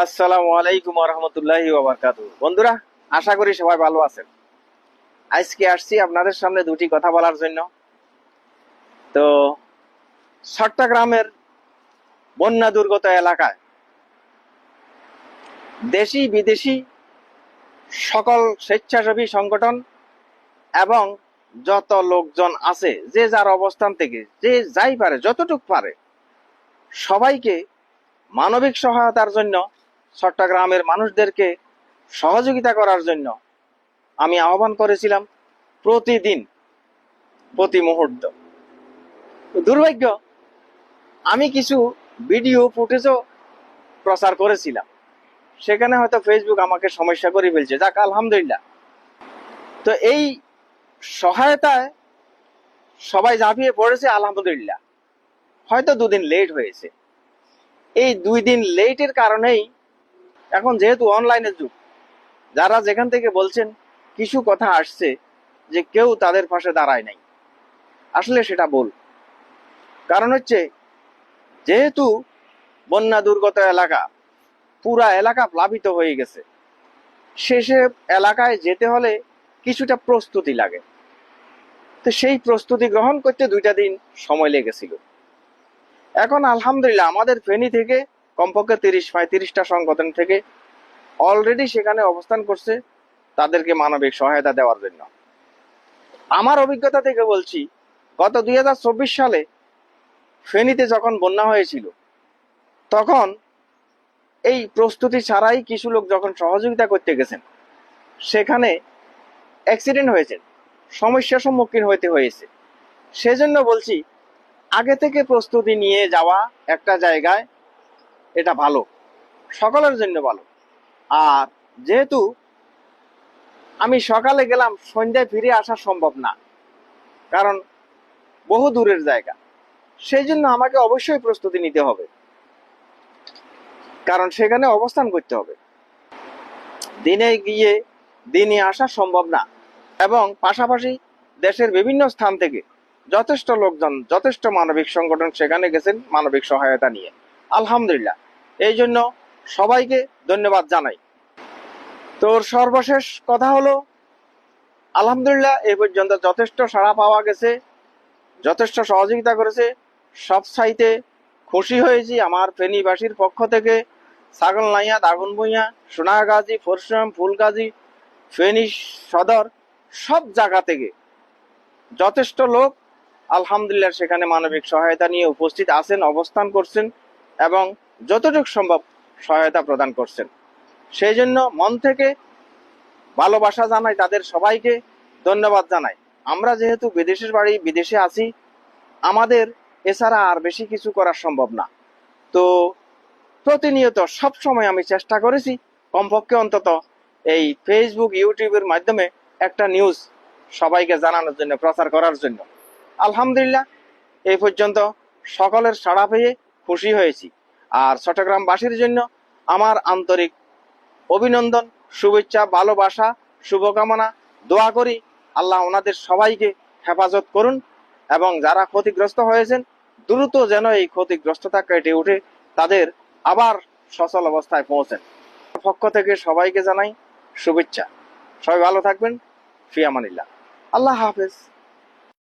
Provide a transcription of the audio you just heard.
আসসালামু আলাইকুম রহমতুল্লাহি বন্ধুরা, আশা করি সবাই ভালো আছেন। আজকে আসছি আপনাদের সামনে দুটি কথা বলার জন্য। তো চট্টগ্রামের বন্যা দুর্গত এলাকায় দেশি বিদেশি সকল স্বেচ্ছাসেবী সংগঠন এবং যত লোকজন আছে, যে যার অবস্থান থেকে যে যাই পারে যতটুক পারে সবাইকে মানবিক সহায়তার জন্য, চট্টগ্রামের মানুষদেরকে সহযোগিতা করার জন্য আমি আহ্বান করেছিলাম। প্রতিদিন, প্রতি মুহূর্ত। দুর্ভাগ্য, আমি কিছু ভিডিও ফুটেজও প্রচার করেছিলাম, সেখানে হয়তো ফেসবুক আমাকে সমস্যা করে ফেলছে। যাক, আলহামদুলিল্লাহ। তো এই সহায়তায় সবাই ঝাঁপিয়ে পড়েছে, আলহামদুলিল্লাহ। হয়তো দুদিন লেট হয়েছে। এই 2 দিন লেটের কারণেই এখন যেহেতু অনলাইনের যুগ, যারা যেখান থেকে বলছেন কিছু কথা আসছে যে কেউ তাদের পাশে দাঁড়ায় নাই, আসলে সেটা ভুল। কারণ হচ্ছে, যেহেতু বন্যা দুর্গত এলাকা, পুরা এলাকা প্লাবিত হয়ে গেছে, শেষে এলাকায় যেতে হলে কিছুটা প্রস্তুতি লাগে। তো সেই প্রস্তুতি গ্রহণ করতে 2টা দিন সময় লেগেছিল। এখন আলহামদুলিল্লাহ আমাদের ফেনী থেকে কমপক্ষে 30-35টা সংগঠন থেকে অলরেডি সেখানে অবস্থান করছে তাদেরকে মানবিক সহায়তা দেওয়ার জন্য। আমার অভিজ্ঞতা থেকে বলছি, গত 2024 সালে ফেনীতে যখন বন্যা হয়েছিল, তখন এই প্রস্তুতি ছাড়াই কিছু লোক যখন সহযোগিতা করতে গেছেন, সেখানে অ্যাক্সিডেন্ট হয়েছে, সমস্যার সম্মুখীন হতে হয়েছে। সেজন্য বলছি, আগে থেকে প্রস্তুতি নিয়ে যাওয়া একটা জায়গায়, এটা ভালো, সকলের জন্য ভালো। আর যেহেতু আমি সকালে গেলাম, সন্ধ্যায় ফিরে আসা সম্ভব না, কারণ বহু দূরের জায়গা, সেই জন্য আমাকে অবশ্যই প্রস্তুতি নিতে হবে, কারণ সেখানে অবস্থান করতে হবে। দিনে গিয়ে দিনে আসা সম্ভব না। এবং পাশাপাশি দেশের বিভিন্ন স্থান থেকে যথেষ্ট লোকজন, যথেষ্ট মানবিক সংগঠন সেখানে গেছেন মানবিক সহায়তা নিয়ে, আলহামদুলিল্লাহ। এই জন্য সবাইকে ধন্যবাদ জানাই। তোর সর্বশেষ কথা হলো, আলহামদুলিল্লাহ এই পর্যন্ত যথেষ্ট সাড়া পাওয়া গেছে, যথেষ্ট সহযোগিতা করেছে। সব সাইতে খুশি হয়েছি আমার ফেনীবাসীর পক্ষ থেকে। ছাগলনাইয়া, দাগনভূঞা, সোনাগাজী, পরশুরাম, ফুলগাজী, ফেনী সদর, সব জায়গা থেকে যথেষ্ট লোক আলহামদুলিল্লাহ সেখানে মানবিক সহায়তা নিয়ে উপস্থিত আছেন, অবস্থান করছেন এবং যতটুকু সম্ভব সহায়তা প্রদান করছেন। সেই জন্য মন থেকে ভালোবাসা জানাই, তাদের সবাইকে ধন্যবাদ জানাই। আমরা যেহেতু বিদেশের বাড়ি, বিদেশে আছি, আমাদের এছাড়া আর বেশি কিছু করা সম্ভব না। তো প্রতিনিয়ত সব সময় আমি চেষ্টা করেছি কমপক্ষে অন্তত এই ফেসবুক, ইউটিউবের মাধ্যমে একটা নিউজ সবাইকে জানানোর জন্য, প্রচার করার জন্য। আলহামদুলিল্লাহ এই পর্যন্ত সকলের সাড়া পেয়ে খুশি হয়েছি। আর চট্টগ্রামবাসীর জন্য আমার আন্তরিক অভিনন্দন, শুভেচ্ছা, ভালোবাসা, শুভকামনা। দোয়া করি আল্লাহ ওনাদের সবাইকে হেফাজত করুন এবং যারা ক্ষতিগ্রস্ত হয়েছেন দ্রুত যেন এই ক্ষতিগ্রস্ততা কেটে উঠে তাদের আবার সচল অবস্থায় পৌঁছেন। পক্ষ থেকে সবাইকে জানাই শুভেচ্ছা। সবাই ভালো থাকবেন। ফি আমানিল্লাহ। আল্লাহ হাফেজ।